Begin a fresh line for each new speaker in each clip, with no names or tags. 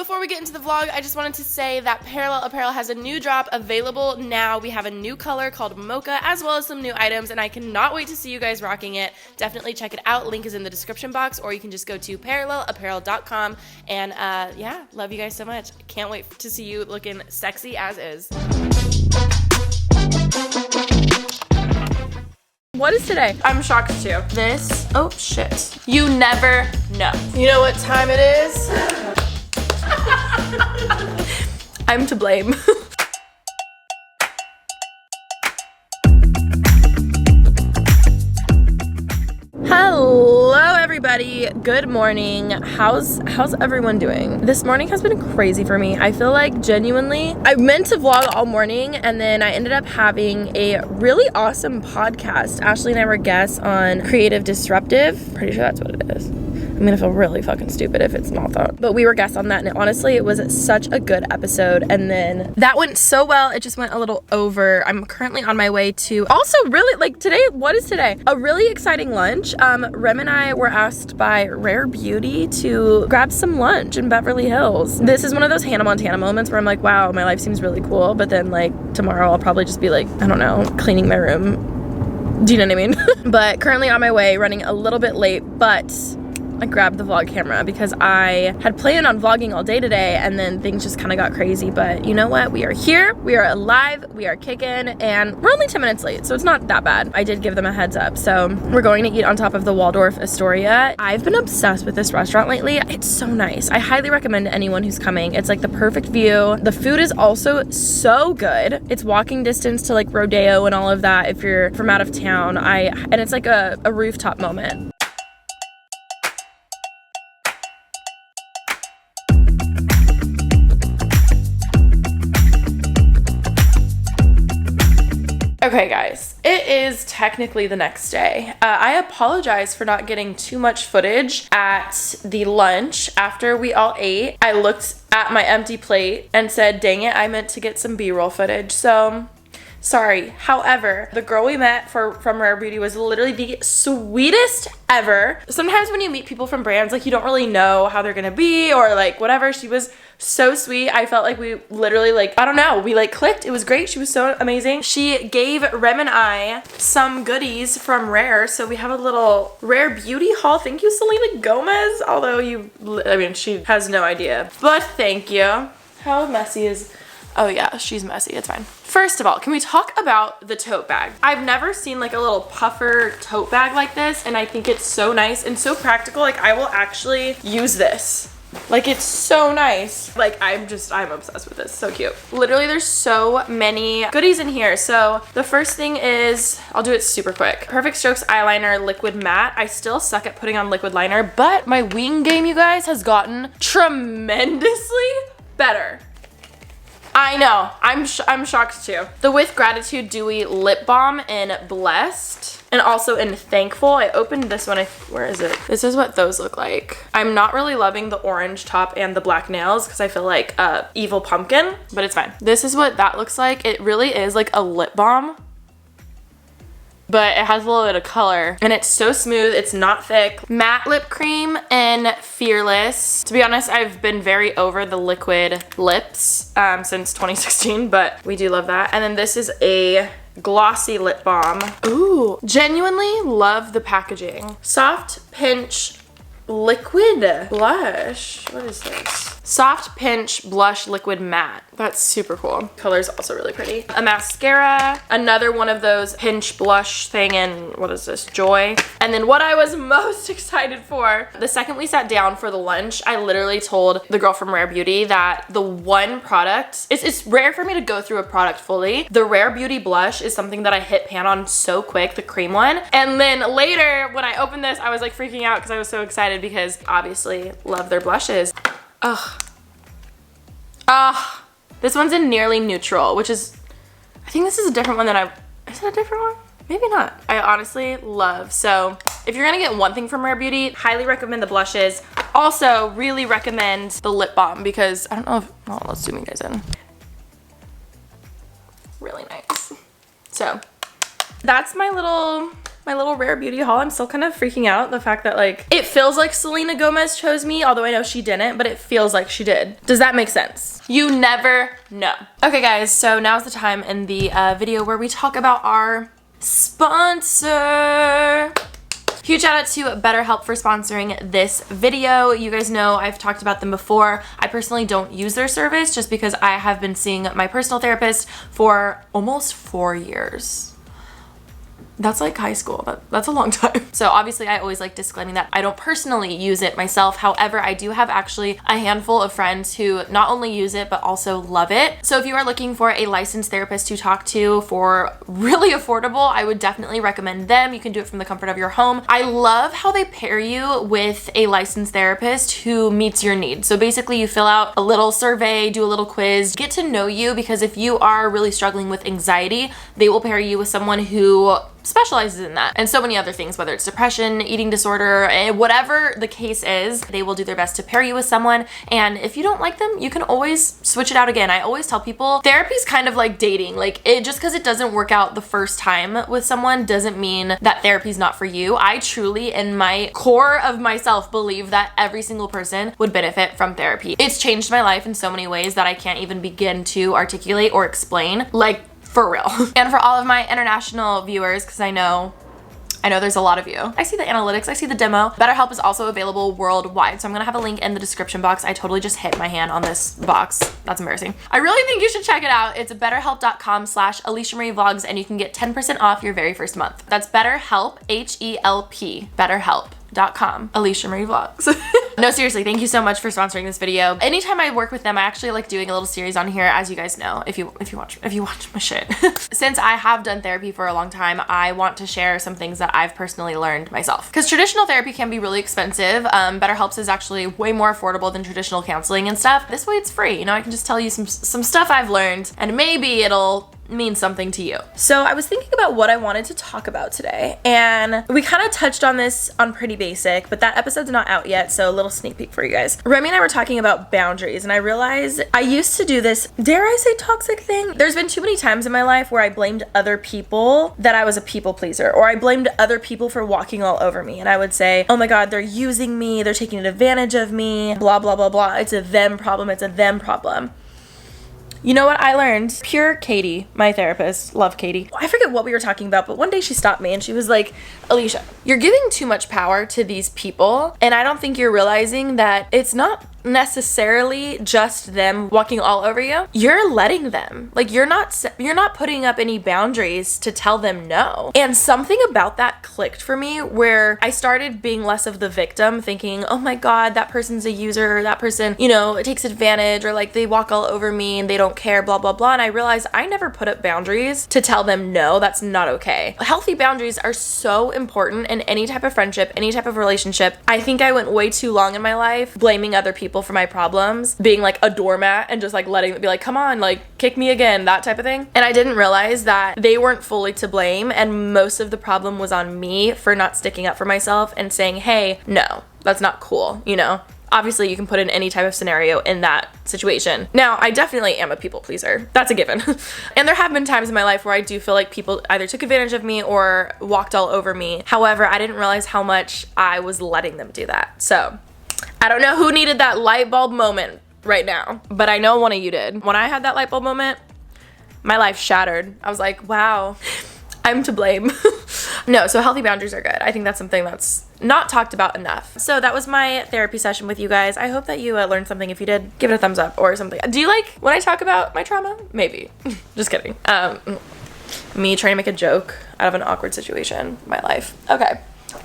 before we get into the vlog, I just wanted to say that Parallel Apparel has a new drop available now. We have a new color called Mocha, as well as some new items, and I cannot wait to see you guys rocking it. Definitely check it out. Link is in the description box, or you can just go to parallelapparel.com. And yeah, love you guys so much. Can't wait to see you looking sexy as is. What is today? I'm shocked too. This, oh shit. You never know. You know what time it is? I'm to blame. Hello everybody, good morning. How's everyone doing? This morning has been crazy for me. I feel like genuinely I meant to vlog all morning, and then I ended up having a really awesome podcast. Ashley and I were guests on Creative Disruptive. Pretty sure that's what it is. I'm gonna feel really fucking stupid if it's not that. But we were guests on that, and honestly, it was such a good episode. And then that went so well, it just went a little over. I'm currently on my way to also really like today. What is today? A really exciting lunch. Rem and I were asked by Rare Beauty to grab some lunch in Beverly Hills. This is one of those Hannah Montana moments where I'm like, wow, my life seems really cool. But then like tomorrow I'll probably just be like, I don't know, cleaning my room. Do you know what I mean? But currently on my way, running a little bit late, but I grabbed the vlog camera because I had planned on vlogging all day today, and then things just kind of got crazy. But you know what? We are here, we are alive, we are kicking, and we're only 10 minutes late, so it's not that bad. I did give them a heads up. So we're going to eat on top of the Waldorf Astoria. I've been obsessed with this restaurant lately. It's so nice. I highly recommend to anyone who's coming. It's like the perfect view. The food is also so good. It's walking distance to like Rodeo and all of that if you're from out of town. And it's like a rooftop moment. Okay guys, it is technically the next day. I apologize for not getting too much footage at the lunch after we all ate. I looked at my empty plate and said, dang it, I meant to get some B-roll footage. So sorry. However, the girl we met from Rare Beauty was literally the sweetest ever. Sometimes when you meet people from brands, like you don't really know how they're gonna be or like whatever. She was so sweet. I felt like we literally like, I don't know, we like clicked. It was great. She was so amazing. She gave Rem and I some goodies from Rare. So we have a little Rare Beauty haul. Thank you, Selena Gomez. Although she has no idea. But thank you. How messy is... Oh yeah, she's messy. It's fine. First of all, can we talk about the tote bag? I've never seen like a little puffer tote bag like this, and I think it's so nice and so practical. Like I will actually use this. Like it's so nice. Like I'm obsessed with this. So cute. Literally there's so many goodies in here. So the first thing is, I'll do it super quick. Perfect Strokes eyeliner liquid matte. I still suck at putting on liquid liner, but my wing game, you guys, has gotten tremendously better. I know, I'm shocked too. The With Gratitude Dewy Lip Balm in Blessed, and also in Thankful. I opened this one, where is it? This is what those look like. I'm not really loving the orange top and the black nails because I feel like evil pumpkin, but it's fine. This is what that looks like. It really is like a lip balm, but it has a little bit of color and it's so smooth. It's not thick. Matte lip cream in Fearless. To be honest, I've been very over the liquid lips since 2016, but we do love that. And then this is a glossy lip balm. Ooh, genuinely love the packaging. Soft Pinch Liquid Blush. What is this? Soft Pinch Blush Liquid Matte. That's super cool. Color's also really pretty. A mascara, another one of those pinch blush thing in, what is this, Joy. And then what I was most excited for, the second we sat down for the lunch, I literally told the girl from Rare Beauty that the one product, it's rare for me to go through a product fully. The Rare Beauty blush is something that I hit pan on so quick, the cream one. And then later when I opened this, I was like freaking out because I was so excited because obviously love their blushes. Ugh. This one's in Nearly Neutral, which is, I think this is a different one than is it a different one? Maybe not. I honestly love. So if you're gonna get one thing from Rare Beauty, highly recommend the blushes. Also, really recommend the lip balm because I don't know if, oh, let's zoom you guys in. Really nice. So that's my little my little rare beauty haul. I'm still kind of freaking out the fact that like it feels like Selena Gomez chose me, although I know she didn't, but it feels like she did. Does that make sense? You never know. Okay guys, so now's the time in the video where we talk about our sponsor. Huge shout out to BetterHelp for sponsoring this video. You guys know I've talked about them before. I personally don't use their service just because I have been seeing my personal therapist for almost 4 years. That's like high school. That's a long time. So obviously I always like disclaiming that I don't personally use it myself. However, I do have actually a handful of friends who not only use it, but also love it. So if you are looking for a licensed therapist to talk to for really affordable, I would definitely recommend them. You can do it from the comfort of your home. I love how they pair you with a licensed therapist who meets your needs. So basically you fill out a little survey, do a little quiz, get to know you, because if you are really struggling with anxiety, they will pair you with someone who specializes in that and so many other things, whether it's depression, eating disorder, whatever the case is, they will do their best to pair you with someone. And if you don't like them, you can always switch it out again. I always tell people therapy is kind of like dating. Like just because it doesn't work out the first time with someone doesn't mean that therapy is not for you. I truly, in my core of myself, believe that every single person would benefit from therapy. It's changed my life in so many ways that I can't even begin to articulate or explain. Like, for real. And for all of my international viewers, because I know there's a lot of you. I see the analytics, I see the demo. BetterHelp is also available worldwide. So I'm gonna have a link in the description box. I totally just hit my hand on this box. That's embarrassing. I really think you should check it out. It's betterhelp.com/AlishaMarieVlogs and you can get 10% off your very first month. That's BetterHelp, H-E-L-P, BetterHelp.com, AlishaMarieVlogs. No, seriously, thank you so much for sponsoring this video. Anytime I work with them, I actually like doing a little series on here, as you guys know, if you watch my shit. Since I have done therapy for a long time, I want to share some things that I've personally learned myself. Because traditional therapy can be really expensive. BetterHelp is actually way more affordable than traditional counseling and stuff. This way it's free. You know, I can just tell you some stuff I've learned and maybe it'll mean something to you. So I was thinking about what I wanted to talk about today, and we kind of touched on this on Pretty Basic, but that episode's not out yet, so a little sneak peek for you guys. Remy and I were talking about boundaries, and I realized I used to do this, dare I say toxic thing? There's been too many times in my life where I blamed other people that I was a people pleaser, or I blamed other people for walking all over me, and I would say, oh my god, they're using me, they're taking advantage of me, blah blah blah blah, it's a them problem, it's a them problem. You know what I learned? Pure Katie, my therapist, love Katie. I forget what we were talking about, but one day she stopped me and she was like, Alisha, you're giving too much power to these people, and I don't think you're realizing that it's not necessarily just them walking all over you. You're letting them. Like you're not putting up any boundaries to tell them no. And something about that clicked for me where I started being less of the victim, thinking, oh my god, that person's a user, that person, you know, takes advantage, or like they walk all over me and they don't care, blah blah blah. And I realized I never put up boundaries to tell them no, that's not okay. Healthy boundaries are so important in any type of friendship, any type of relationship. I think I went way too long in my life blaming other people for my problems, being like a doormat and just like letting it be like, come on, like kick me again, that type of thing. And I didn't realize that they weren't fully to blame, and most of the problem was on me for not sticking up for myself and saying, hey, no, that's not cool, you know? Obviously, you can put in any type of scenario in that situation. Now, I definitely am a people pleaser. That's a given. And there have been times in my life where I do feel like people either took advantage of me or walked all over me. However, I didn't realize how much I was letting them do that. So I don't know who needed that light bulb moment right now, but I know one of you did. When I had that light bulb moment, my life shattered. I was like, wow, I'm to blame. No, so healthy boundaries are good. I think that's something that's not talked about enough. So that was my therapy session with you guys. I hope that you learned something. If you did, give it a thumbs up or something. Do you like when I talk about my trauma? Maybe. Just kidding. Me trying to make a joke out of an awkward situation in my life. Okay.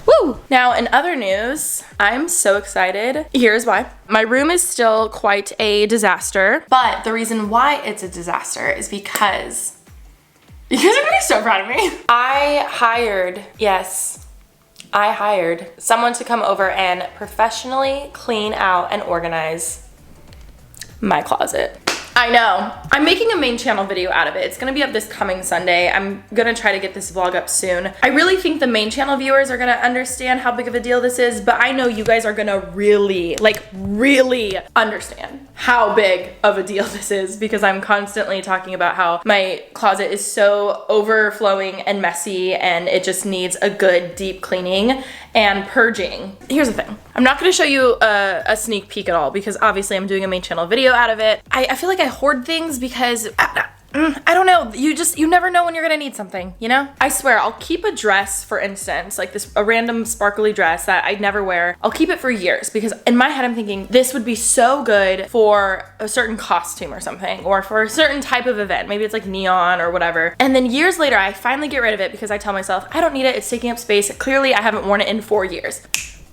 Woo! Now, in other news, I'm so excited. Here's why. My room is still quite a disaster, but the reason why it's a disaster is because you guys are gonna be so proud of me. I hired someone to come over and professionally clean out and organize my closet. I know. I'm making a main channel video out of it. It's gonna be up this coming Sunday. I'm gonna try to get this vlog up soon. I really think the main channel viewers are gonna understand how big of a deal this is, but I know you guys are gonna really, like really understand how big of a deal this is, because I'm constantly talking about how my closet is so overflowing and messy and it just needs a good deep cleaning and purging. Here's the thing. I'm not gonna show you a sneak peek at all because obviously I'm doing a main channel video out of it. I feel like I hoard things because I don't know, you never know when you're gonna need something, you know? I swear, I'll keep a dress, for instance, like a random sparkly dress that I never wear. I'll keep it for years because in my head I'm thinking this would be so good for a certain costume or something, or for a certain type of event. Maybe it's like neon or whatever. And then years later, I finally get rid of it because I tell myself, I don't need it, it's taking up space. Clearly, I haven't worn it in 4 years.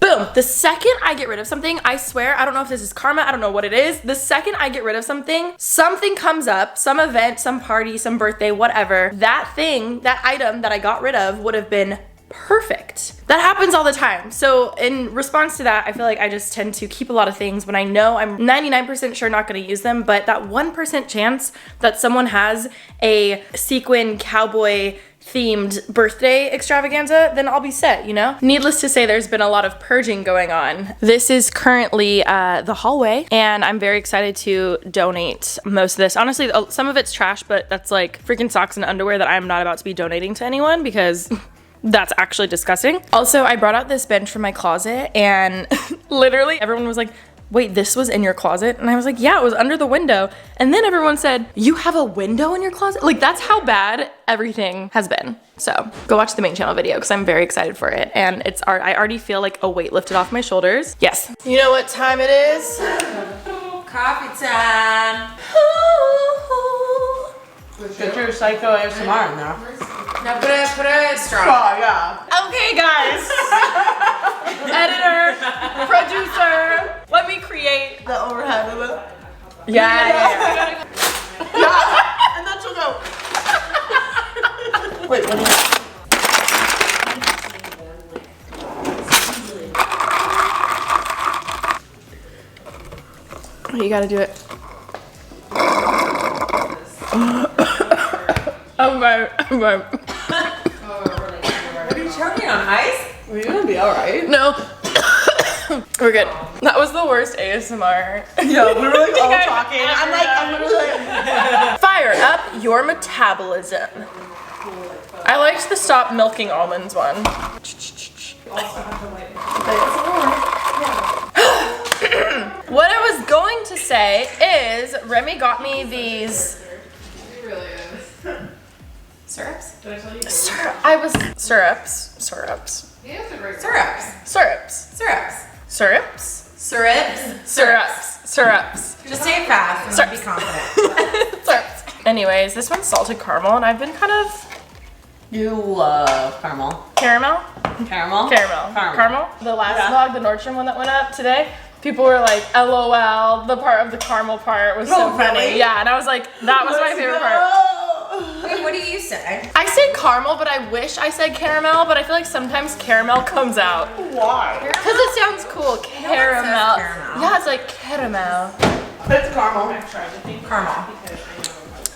Boom. The second I get rid of something, I swear, I don't know if this is karma, I don't know what it is. The second I get rid of something, something comes up, some event, some party, some birthday, whatever. That thing, that item that I got rid of would have been perfect. That happens all the time. So in response to that, I feel like I just tend to keep a lot of things when I know I'm 99% sure not gonna use them, but that 1% chance that someone has a sequin cowboy themed birthday extravaganza, then I'll be set, you know? Needless to say, there's been a lot of purging going on. This is currently the hallway, and I'm very excited to donate most of this. Honestly, some of it's trash, but that's like freaking socks and underwear that I'm not about to be donating to anyone because that's actually disgusting. Also, I brought out this bench from my closet, and literally everyone was like, wait, this was in your closet? And I was like, yeah, it was under the window. And then everyone said, you have a window in your closet? Like, that's how bad everything has been. So go watch the main channel video because I'm very excited for it. And I already feel like a weight lifted off my shoulders. Yes. You know what time it is?
Coffee time.
Get your psycho ASMR in there.
Now put a straw.
Oh, yeah.
Okay, guys. Editor, producer, let me create
The overhead of it.
Yeah.
And then she'll go. Wait, what do you
You gotta do it. I'm fine.
What are you choking on? Ice?
Are you gonna be alright?
No. We're good. That was the worst ASMR.
Yeah, we were like all
I've
talking. I'm
ever
literally like.
Fire up your metabolism. I liked the stop milking almonds one. What I was going to say is Remy got me these
Syrups? Did I tell you?
syrups.
Yeah, they're great. Syrups. Just say it fast and be confident.
Syrups. Anyways, this one's salted caramel, and I've been kind of
You love caramel.
caramel.
Caramel?
Caramel. The last vlog, the Nordstrom one that went up today, people were like, LOL, the part of the caramel part was so funny.
Really?
Yeah, and I was like, that was my favorite part.
Wait, what do you say?
I say caramel, but I wish I said caramel, but I feel like sometimes caramel comes out.
Why?
Because it sounds cool. Caramel.
caramel.
Yeah, it's like caramel.
It's caramel.
Caramel.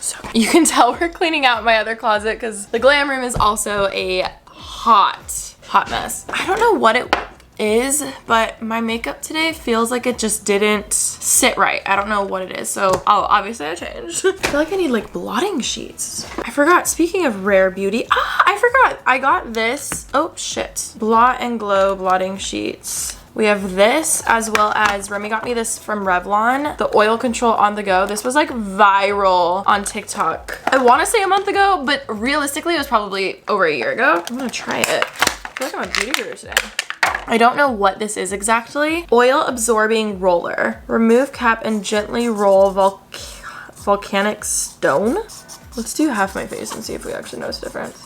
So you can tell we're cleaning out my other closet because the glam room is also a hot mess. I don't know what it is, but my makeup today feels like it just didn't sit right. I don't know what it is, so obviously I changed. I feel like I need like blotting sheets. I forgot, speaking of rare beauty, I forgot. I got this, oh shit, Blot and Glow blotting sheets. We have this, as well as Remy got me this from Revlon, the oil control on the go. This was like viral on TikTok. I want to say a month ago, but realistically it was probably over a year ago. I'm gonna try it. I feel like I'm a beauty guru today. I don't know what this is exactly. Oil absorbing roller. Remove cap and gently roll volcanic stone. Let's do half my face and see if we actually notice a difference.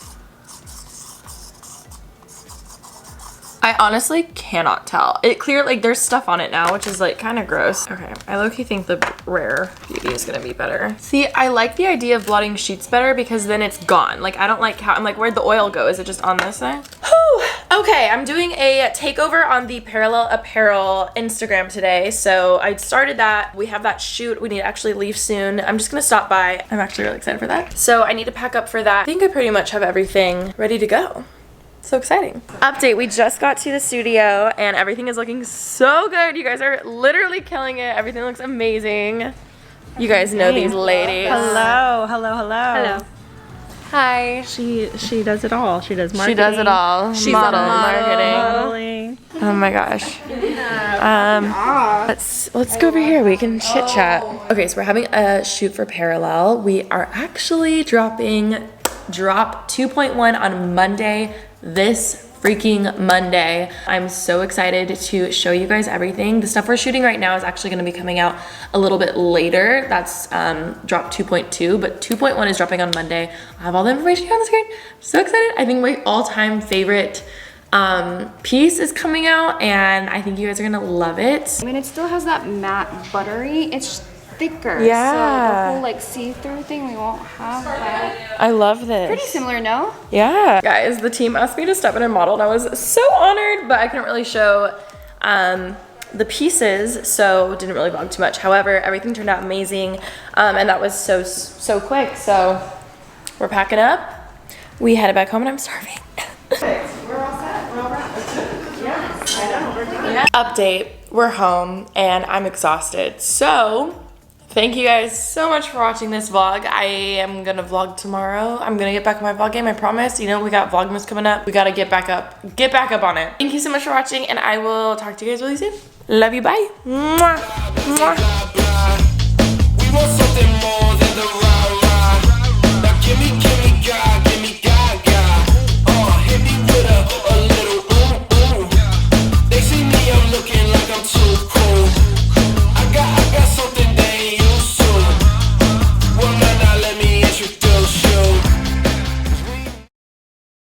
I honestly cannot tell. It clear, like there's stuff on it now, which is like kind of gross. Okay, I low-key think the rare beauty is gonna be better. See, I like the idea of blotting sheets better because then it's gone. Like I don't like how, I'm like, where'd the oil go? Is it just on this thing? Whew. Okay, I'm doing a takeover on the Parallel Apparel Instagram today. So I started that. We have that shoot. We need to actually leave soon. I'm just gonna stop by. I'm actually really excited for that. So I need to pack up for that. I think I pretty much have everything ready to go. So exciting. Update, we just got to the studio and everything is looking so good. You guys are literally killing it. Everything looks amazing. You guys know these ladies.
Hello, hello, hello.
Hello.
Hi.
She does it all. She does marketing.
She does it all.
She's
Model,
a model.
marketing. Oh my gosh. Let's go over here. We can chit chat. Okay, so we're having a shoot for Parallel. We are actually dropping drop 2.1 on Monday. This freaking Monday. I'm so excited to show you guys everything. The stuff we're shooting right now is actually gonna be coming out a little bit later. That's drop 2.2, but 2.1 is dropping on Monday. I have all the information here on the screen. So excited. I think my all-time favorite piece is coming out and I think you guys are gonna love it.
I mean, it still has that matte buttery. It's thicker.
Yeah.
So the whole like see-through thing, we won't have that.
I love this.
Pretty similar, no?
Yeah. Guys, the team asked me to step in and model and I was so honored, but I couldn't really show the pieces, so didn't really vlog too much. However, everything turned out amazing and that was so quick. So we're packing up. We headed back home and I'm starving.
We're all set. We're all wrapped. Yes, I know. We're done.
Update, we're home and I'm exhausted. So thank you guys so much for watching this vlog. I am gonna vlog tomorrow. I'm gonna get back on my vlog game, I promise. You know, we got Vlogmas coming up. We gotta get back up on it. Thank you so much for watching and I will talk to you guys really soon. Love you, bye. Mwah. Mwah.
We want something more.